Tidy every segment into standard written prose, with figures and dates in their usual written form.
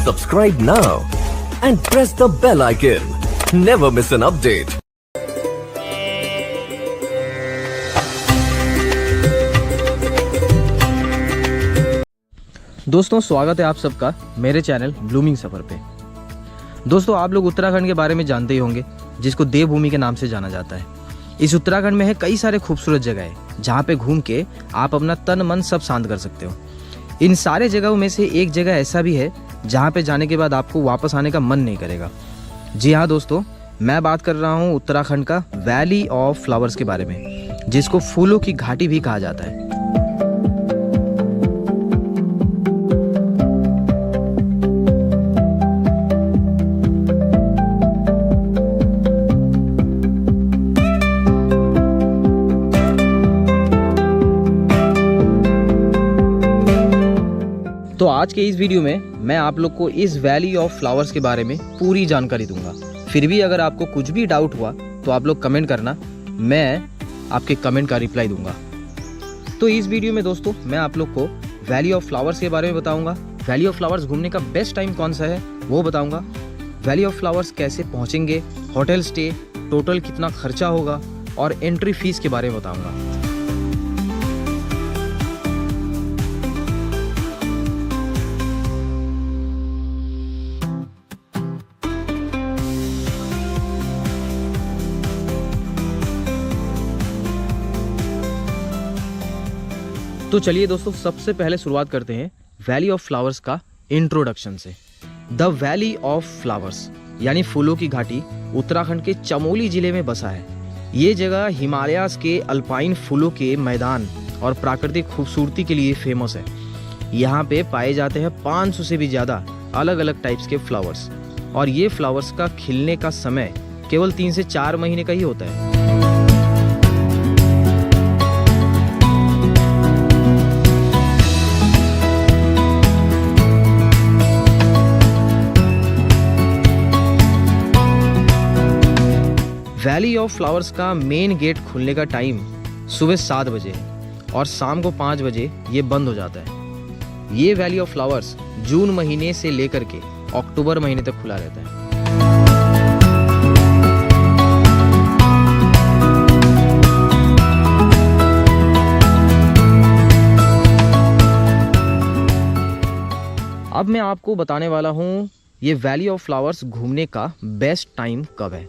Subscribe now and press the bell icon. Never miss an update. दोस्तों स्वागत है आप सबका मेरे चैनल ब्लूमिंग सफ़र पे। दोस्तों आप लोग उत्तराखंड के बारे में जानते ही होंगे, जिसको देवभूमि के नाम से जाना जाता है। इस उत्तराखंड में है कई सारे खूबसूरत जगहें जहाँ पे घूम के आप अपना तन मन सब शांत कर सकते हो। इन सारे जगहों में से एक जगह ऐसा भी है जहाँ पे जाने के बाद आपको वापस आने का मन नहीं करेगा। जी हाँ दोस्तों, मैं बात कर रहा हूँ उत्तराखंड का वैली ऑफ फ्लावर्स के बारे में, जिसको फूलों की घाटी भी कहा जाता है। तो आज के इस वीडियो में मैं आप लोग को इस वैली ऑफ फ्लावर्स के बारे में पूरी जानकारी दूंगा। फिर भी अगर आपको कुछ भी डाउट हुआ तो आप लोग कमेंट करना, मैं आपके कमेंट का रिप्लाई दूंगा। तो इस वीडियो में दोस्तों मैं आप लोग को वैली ऑफ फ्लावर्स के बारे में बताऊंगा। वैली ऑफ फ्लावर्स घूमने का बेस्ट टाइम कौन सा है वो बताऊंगा। वैली ऑफ फ्लावर्स कैसे पहुँचेंगे, होटल स्टे, टोटल कितना खर्चा होगा और एंट्री फीस के बारे में बताऊँगा। तो चलिए दोस्तों सबसे पहले शुरुआत करते हैं वैली ऑफ फ्लावर्स का इंट्रोडक्शन से। द वैली ऑफ फ्लावर्स यानी फूलों की घाटी उत्तराखंड के चमोली जिले में बसा है। ये जगह हिमालयाज के अल्पाइन फूलों के मैदान और प्राकृतिक खूबसूरती के लिए फेमस है। यहाँ पे पाए जाते हैं 500 से भी ज़्यादा अलग अलग टाइप्स के फ्लावर्स, और ये फ्लावर्स का खिलने का समय केवल 3 से 4 महीने का ही होता है। वैली ऑफ फ्लावर्स का मेन गेट खुलने का टाइम सुबह 7 बजे है और शाम को 5 बजे ये बंद हो जाता है। ये वैली ऑफ फ्लावर्स जून महीने से लेकर के अक्टूबर महीने तक खुला रहता है। अब मैं आपको बताने वाला हूँ ये वैली ऑफ फ्लावर्स घूमने का बेस्ट टाइम कब है।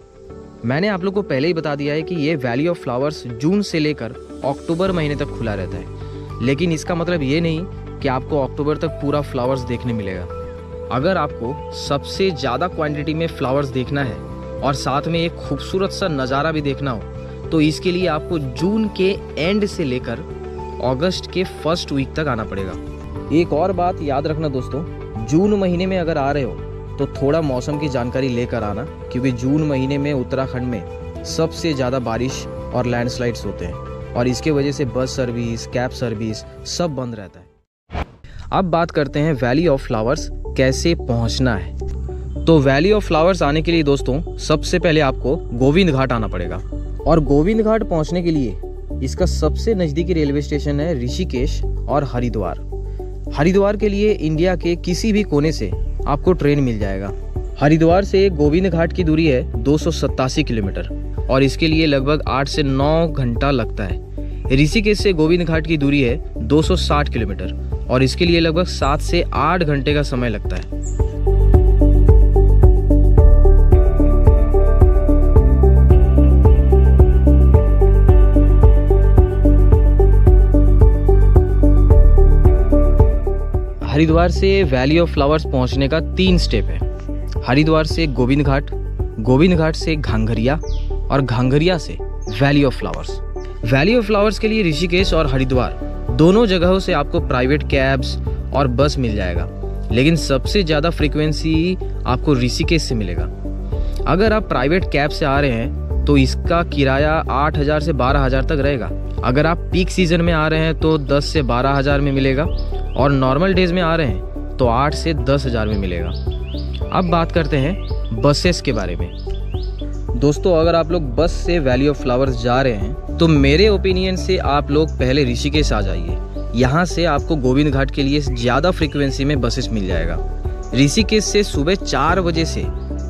मैंने आप लोग को पहले ही बता दिया है कि ये वैली ऑफ फ्लावर्स जून से लेकर अक्टूबर महीने तक खुला रहता है, लेकिन इसका मतलब ये नहीं कि आपको अक्टूबर तक पूरा फ्लावर्स देखने मिलेगा। अगर आपको सबसे ज़्यादा क्वांटिटी में फ्लावर्स देखना है और साथ में एक खूबसूरत सा नज़ारा भी देखना हो तो इसके लिए आपको जून के एंड से लेकर अगस्त के फर्स्ट वीक तक आना पड़ेगा। एक और बात याद रखना दोस्तों, जून महीने में अगर आ रहे हो तो थोड़ा मौसम की जानकारी लेकर आना, क्योंकि जून महीने में उत्तराखंड में सबसे ज़्यादा बारिश और लैंडस्लाइड्स होते हैं और इसके वजह से बस सर्विस, कैब सर्विस सब बंद रहता है। अब बात करते हैं वैली ऑफ फ्लावर्स कैसे पहुंचना है। तो वैली ऑफ फ्लावर्स आने के लिए दोस्तों सबसे पहले आपको गोविंद घाट आना पड़ेगा, और गोविंद घाट पहुँचने के लिए इसका सबसे नज़दीकी रेलवे स्टेशन है ऋषिकेश और हरिद्वार। हरिद्वार के लिए इंडिया के किसी भी कोने से आपको ट्रेन मिल जाएगा। हरिद्वार से गोविंद घाट की दूरी है 287 किलोमीटर और इसके लिए लगभग 8 से 9 घंटा लगता है। ऋषिकेश से गोविंद घाट की दूरी है 260 किलोमीटर और इसके लिए लगभग 7 से 8 घंटे का समय लगता है। हरिद्वार से वैली ऑफ फ्लावर्स पहुंचने का 3 स्टेप है। हरिद्वार से गोविंद घाट, गोविंद घाट से घांघरिया और घांघरिया से valley of flowers. Valley of flowers के लिए ऋषिकेश और हरिद्वार दोनों जगहों से आपको प्राइवेट कैब्स और बस मिल जाएगा, लेकिन सबसे ज़्यादा फ्रीक्वेंसी आपको ऋषिकेश से मिलेगा। अगर आप प्राइवेट कैब से आ रहे हैं तो इसका किराया 8,000 से 12,000 तक रहेगा। अगर आप पीक सीजन में आ रहे हैं तो 10 से 12,000 में मिलेगा और नॉर्मल डेज में आ रहे हैं तो 8 से 10,000 में मिलेगा। अब बात करते हैं बसेस के बारे में। दोस्तों अगर आप लोग बस से वैली ऑफ फ्लावर्स जा रहे हैं तो मेरे ओपिनियन से आप लोग पहले ऋषिकेश आ जाइए। यहाँ से आपको गोविंद घाट के लिए ज़्यादा फ्रीक्वेंसी में बसेस मिल जाएगा। ऋषिकेश से सुबह 4 बजे से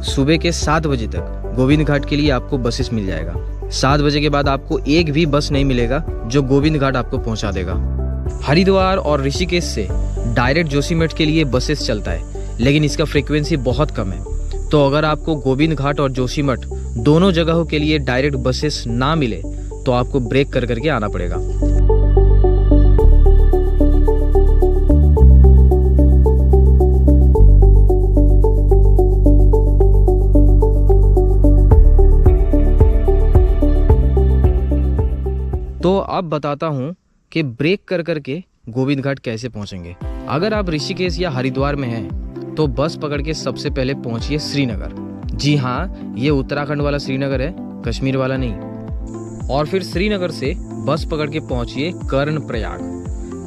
सुबह के 7 बजे तक गोविंद घाट के लिए आपको बसेस मिल जाएगा। 7 बजे के बाद आपको एक भी बस नहीं मिलेगा जो गोविंद घाट आपको पहुंचा देगा। हरिद्वार और ऋषिकेश से डायरेक्ट जोशीमठ के लिए बसेस चलता है, लेकिन इसका फ्रीक्वेंसी बहुत कम है। तो अगर आपको गोविंद घाट और जोशीमठ दोनों जगहों के लिए डायरेक्ट बसेस ना मिले तो आपको ब्रेक कर करके आना पड़ेगा। तो अब बताता हूँ कि ब्रेक कर करके गोविंद घाट कैसे पहुँचेंगे। अगर आप ऋषिकेश या हरिद्वार में हैं तो बस पकड़ के सबसे पहले पहुँचिए श्रीनगर। जी हाँ, ये उत्तराखंड वाला श्रीनगर है, कश्मीर वाला नहीं। और फिर श्रीनगर से बस पकड़ के पहुँचिए कर्णप्रयाग।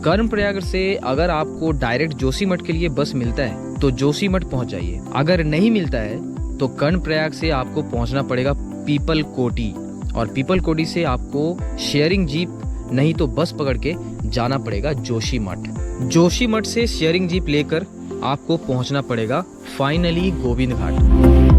कर्णप्रयाग से अगर आपको डायरेक्ट जोशीमठ के लिए बस मिलता है तो जोशीमठ पहुँच जाइए। अगर नहीं मिलता है तो कर्णप्रयाग से आपको पहुँचना पड़ेगा पीपल कोटी, और पीपल कोटी से आपको शेयरिंग जीप नहीं तो बस पकड़ के जाना पड़ेगा जोशीमठ। जोशीमठ से शेयरिंग जीप लेकर आपको पहुंचना पड़ेगा फाइनली गोविंद घाट।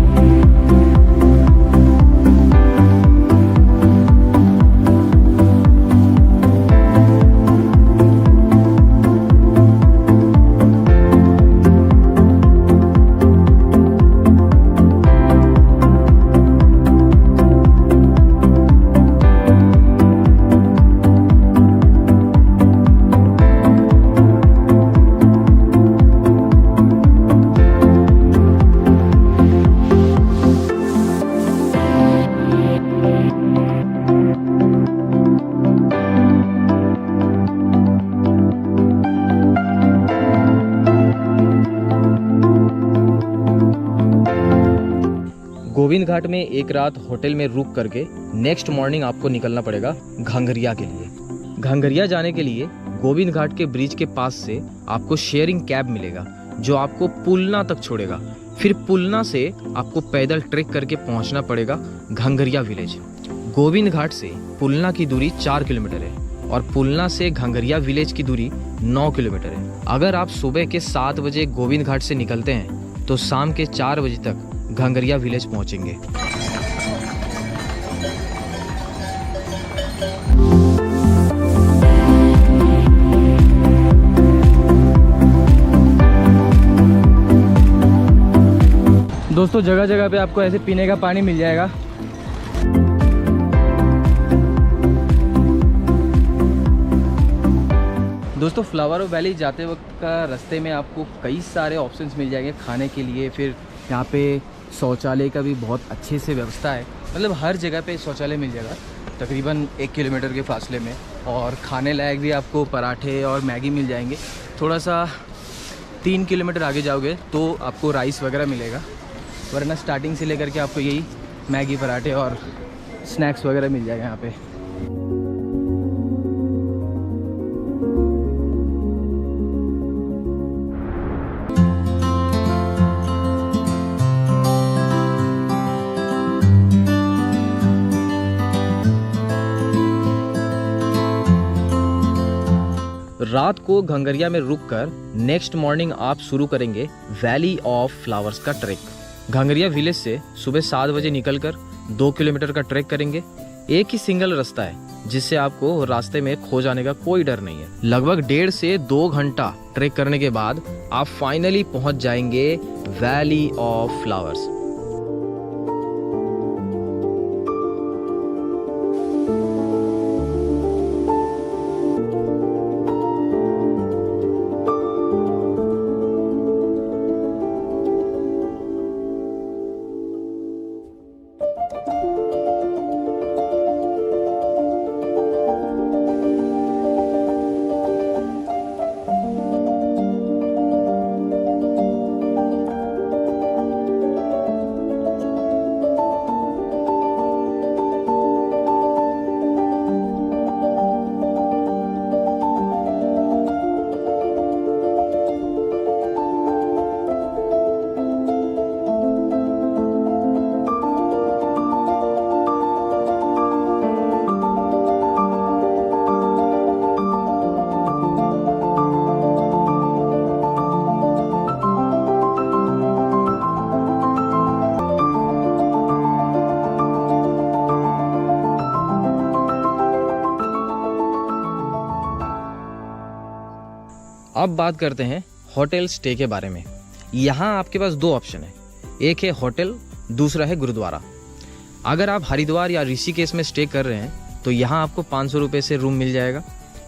गोविंद घाट में एक रात होटल में रुक करके नेक्स्ट मॉर्निंग आपको निकलना पड़ेगा घांघरिया के लिए। घांघरिया जाने के लिए गोविंद घाट के ब्रिज के पास से आपको शेयरिंग कैब मिलेगा जो आपको पुलना तक छोड़ेगा। फिर पुलना से आपको पैदल ट्रेक करके पहुंचना पड़ेगा घांघरिया विलेज। गोविंद घाट से पुलना की दूरी 4 किलोमीटर है और पुलना से घांघरिया विलेज की दूरी 9 किलोमीटर है। अगर आप सुबह के 7 बजे गोविंद घाट से निकलते हैं तो शाम के 4 बजे तक घांघरिया विलेज पहुंचेंगे। दोस्तों, जगह जगह पे आपको ऐसे पीने का पानी मिल जाएगा। दोस्तों, फ्लावर वैली जाते वक्त का रास्ते में आपको कई सारे ऑप्शंस मिल जाएंगे खाने के लिए। फिर यहाँ पे शौचालय का भी बहुत अच्छे से व्यवस्था है, मतलब हर जगह पे शौचालय मिल जाएगा तकरीबन 1 किलोमीटर के फासले में। और खाने लायक भी आपको पराठे और मैगी मिल जाएंगे। थोड़ा सा 3 किलोमीटर आगे जाओगे तो आपको राइस वगैरह मिलेगा, वरना स्टार्टिंग से लेकर के आपको यही मैगी, पराठे और स्नैक्स वगैरह मिल जाएगा यहाँ पे। रात को घांघरिया में रुककर नेक्स्ट मॉर्निंग आप शुरू करेंगे वैली ऑफ फ्लावर्स का ट्रैक। घांघरिया विलेज से सुबह 7 बजे निकलकर 2 किलोमीटर का ट्रैक करेंगे। एक ही सिंगल रास्ता है जिससे आपको रास्ते में खो जाने का कोई डर नहीं है। लगभग 1.5 से 2 घंटा ट्रैक करने के बाद आप फाइनली पहुंच जाएंगे वैली ऑफ फ्लावर्स। अब बात करते हैं होटल स्टे के बारे में। यहाँ आपके पास दो ऑप्शन है, एक है होटल, दूसरा है गुरुद्वारा। अगर आप हरिद्वार या ऋषिकेश में स्टे कर रहे हैं तो यहाँ आपको 500 रुपये से रूम मिल जाएगा।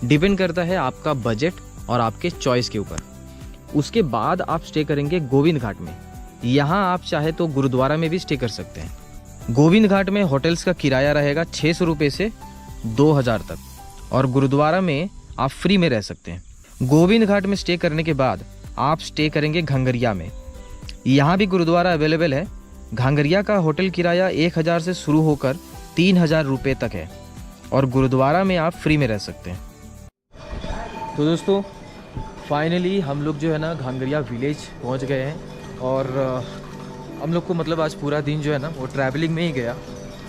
डिपेंड करता है आपका बजट और आपके चॉइस के ऊपर। उसके बाद आप स्टे करेंगे गोविंद घाट में। यहाँ आप चाहे तो गुरुद्वारा में भी स्टे कर सकते हैं। गोविंद घाट में होटल्स का किराया रहेगा 600 रुपये से 2000 तक, और गुरुद्वारा में आप फ्री में रह सकते हैं। गोविंद घाट में स्टे करने के बाद आप स्टे करेंगे घांगरिया में। यहाँ भी गुरुद्वारा अवेलेबल है। घांगरिया का होटल किराया 1000 से शुरू होकर 3000 रुपये तक है, और गुरुद्वारा में आप फ्री में रह सकते हैं। तो दोस्तों फाइनली हम लोग जो है ना घांगरिया विलेज पहुँच गए हैं, और हम लोग को मतलब आज पूरा दिन जो है ना वो ट्रैवलिंग में ही गया।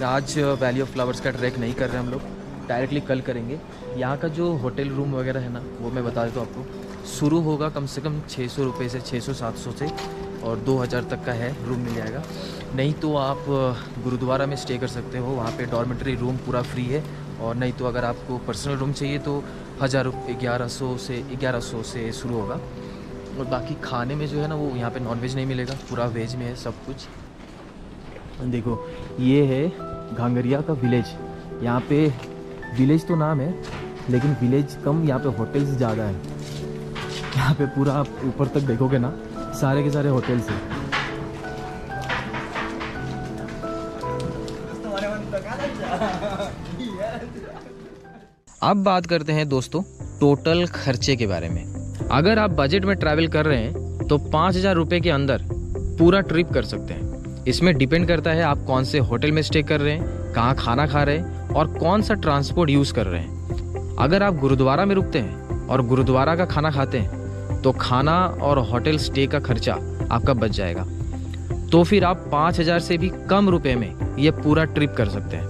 आज वैली ऑफ फ्लावर्स का ट्रैक नहीं कर रहे हम लोग, डायरेक्टली कल करेंगे। यहाँ का जो होटल रूम वगैरह है ना वो मैं बता देता हूँ आपको। शुरू होगा कम से कम 600 रुपये से, 600-700 से, और 2000 तक का है रूम मिल जाएगा। नहीं तो आप गुरुद्वारा में स्टे कर सकते हो, वहाँ पे डॉर्मेटरी रूम पूरा फ्री है। और नहीं तो अगर आपको पर्सनल रूम चाहिए तो 1100 से शुरू होगा। और बाकी खाने में जो है ना वो यहाँ पे नॉनवेज नहीं मिलेगा, पूरा वेज में है सब कुछ। देखो ये है घांगरिया का विलेज। यहाँ पे विलेज तो नाम है लेकिन विलेज कम, यहाँ पे होटल्स ज़्यादा है। यहाँ पे पूरा आप ऊपर तक देखोगे ना सारे के सारे होटल्स हैं। अब बात करते हैं दोस्तों टोटल खर्चे के बारे में। अगर आप बजट में ट्रैवल कर रहे हैं तो 5000 रुपये के अंदर पूरा ट्रिप कर सकते हैं। इसमें डिपेंड करता है आप कौन से होटल में स्टे कर रहे हैं, कहाँ खाना खा रहे हैं और कौन सा ट्रांसपोर्ट यूज़ कर रहे हैं। अगर आप गुरुद्वारा में रुकते हैं और गुरुद्वारा का खाना खाते हैं तो खाना और होटल स्टे का खर्चा आपका बच जाएगा। तो फिर आप 5000 से भी कम रुपए में ये पूरा ट्रिप कर सकते हैं।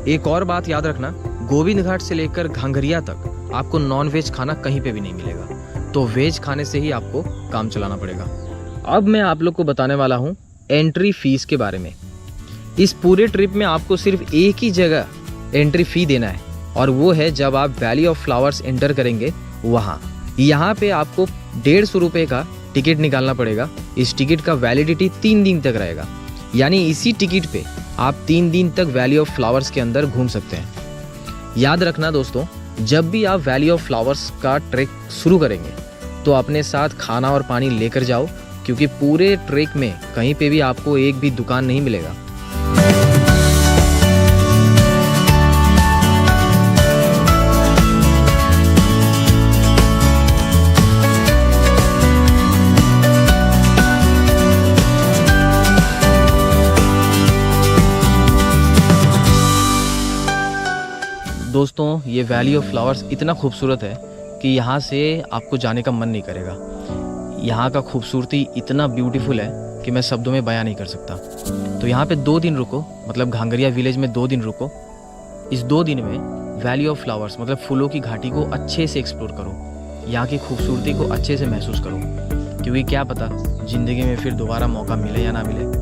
एक और बात याद रखना, गोविंद घाट से लेकर घांगरिया तक आपको नॉन वेज खाना कहीं पे भी नहीं मिलेगा, तो वेज खाने से ही आपको काम चलाना पड़ेगा। अब मैं आप लोग को बताने वाला हूँ एंट्री फीस के बारे में। इस पूरे ट्रिप में आपको सिर्फ एक ही जगह एंट्री फ़ी देना है, और वो है जब आप वैली ऑफ फ्लावर्स एंटर करेंगे वहाँ। यहाँ पे आपको 150 रुपये का टिकट निकालना पड़ेगा। इस टिकट का वैलिडिटी 3 दिन तक रहेगा, यानी इसी टिकट पे आप 3 दिन तक वैली ऑफ फ्लावर्स के अंदर घूम सकते हैं। याद रखना दोस्तों, जब भी आप वैली ऑफ फ्लावर्स का ट्रैक शुरू करेंगे तो अपने साथ खाना और पानी लेकर जाओ, क्योंकि पूरे ट्रैक में कहीं पे भी आपको एक भी दुकान नहीं मिलेगा। दोस्तों ये वैली ऑफ फ्लावर्स इतना खूबसूरत है कि यहाँ से आपको जाने का मन नहीं करेगा। यहाँ का खूबसूरती इतना ब्यूटीफुल है कि मैं शब्दों में बयां नहीं कर सकता। तो यहाँ पे 2 दिन रुको, मतलब घांगरिया विलेज में 2 दिन रुको। इस 2 दिन में वैली ऑफ फ्लावर्स मतलब फूलों की घाटी को अच्छे से एक्सप्लोर करो, यहाँ की खूबसूरती को अच्छे से महसूस करो, क्योंकि क्या पता ज़िंदगी में फिर दोबारा मौका मिले या ना मिले।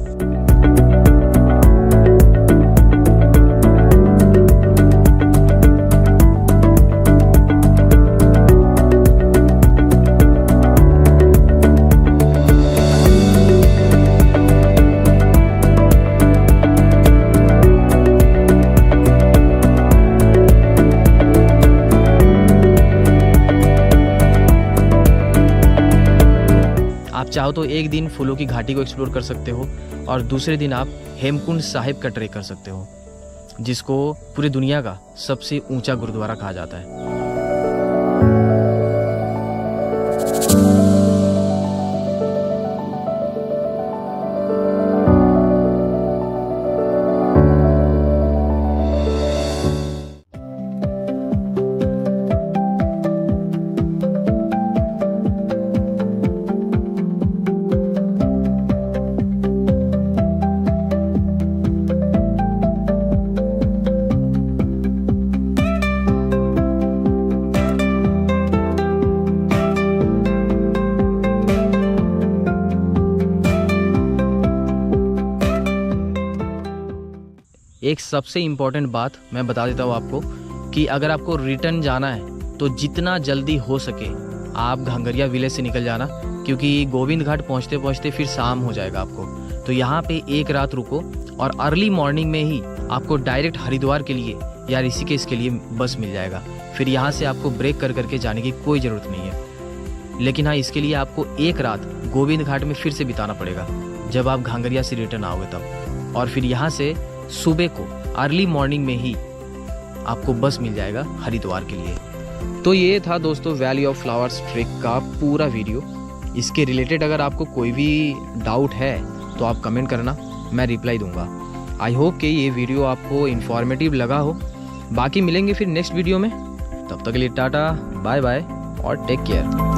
चाहो तो एक दिन फूलों की घाटी को एक्सप्लोर कर सकते हो, और दूसरे दिन आप हेमकुंड साहिब का ट्रेक कर सकते हो, जिसको पूरी दुनिया का सबसे ऊंचा गुरुद्वारा कहा जाता है। एक सबसे इम्पॉर्टेंट बात मैं बता देता हूँ आपको कि अगर आपको रिटर्न जाना है तो जितना जल्दी हो सके आप घांगरिया विलेज से निकल जाना, क्योंकि गोविंद घाट पहुँचते पहुँचते फिर शाम हो जाएगा आपको। तो यहाँ पे एक रात रुको और अर्ली मॉर्निंग में ही आपको डायरेक्ट हरिद्वार के लिए या ऋषिकेश के लिए बस मिल जाएगा। फिर यहाँ से आपको ब्रेक कर करके जाने की कोई ज़रूरत नहीं है। लेकिन हाँ, इसके लिए आपको एक रात गोविंद घाट में फिर से बिताना पड़ेगा जब आप घांगरिया से रिटर्न आओगे तब। और फिर यहाँ से सुबह को अर्ली मॉर्निंग में ही आपको बस मिल जाएगा हरिद्वार के लिए। तो ये था दोस्तों वैली ऑफ फ्लावर्स ट्रेक का पूरा वीडियो। इसके रिलेटेड अगर आपको कोई भी डाउट है तो आप कमेंट करना, मैं रिप्लाई दूंगा। आई होप कि ये वीडियो आपको इन्फॉर्मेटिव लगा हो। बाकी मिलेंगे फिर नेक्स्ट वीडियो में, तब तक के लिए टाटा बाय बाय और टेक केयर।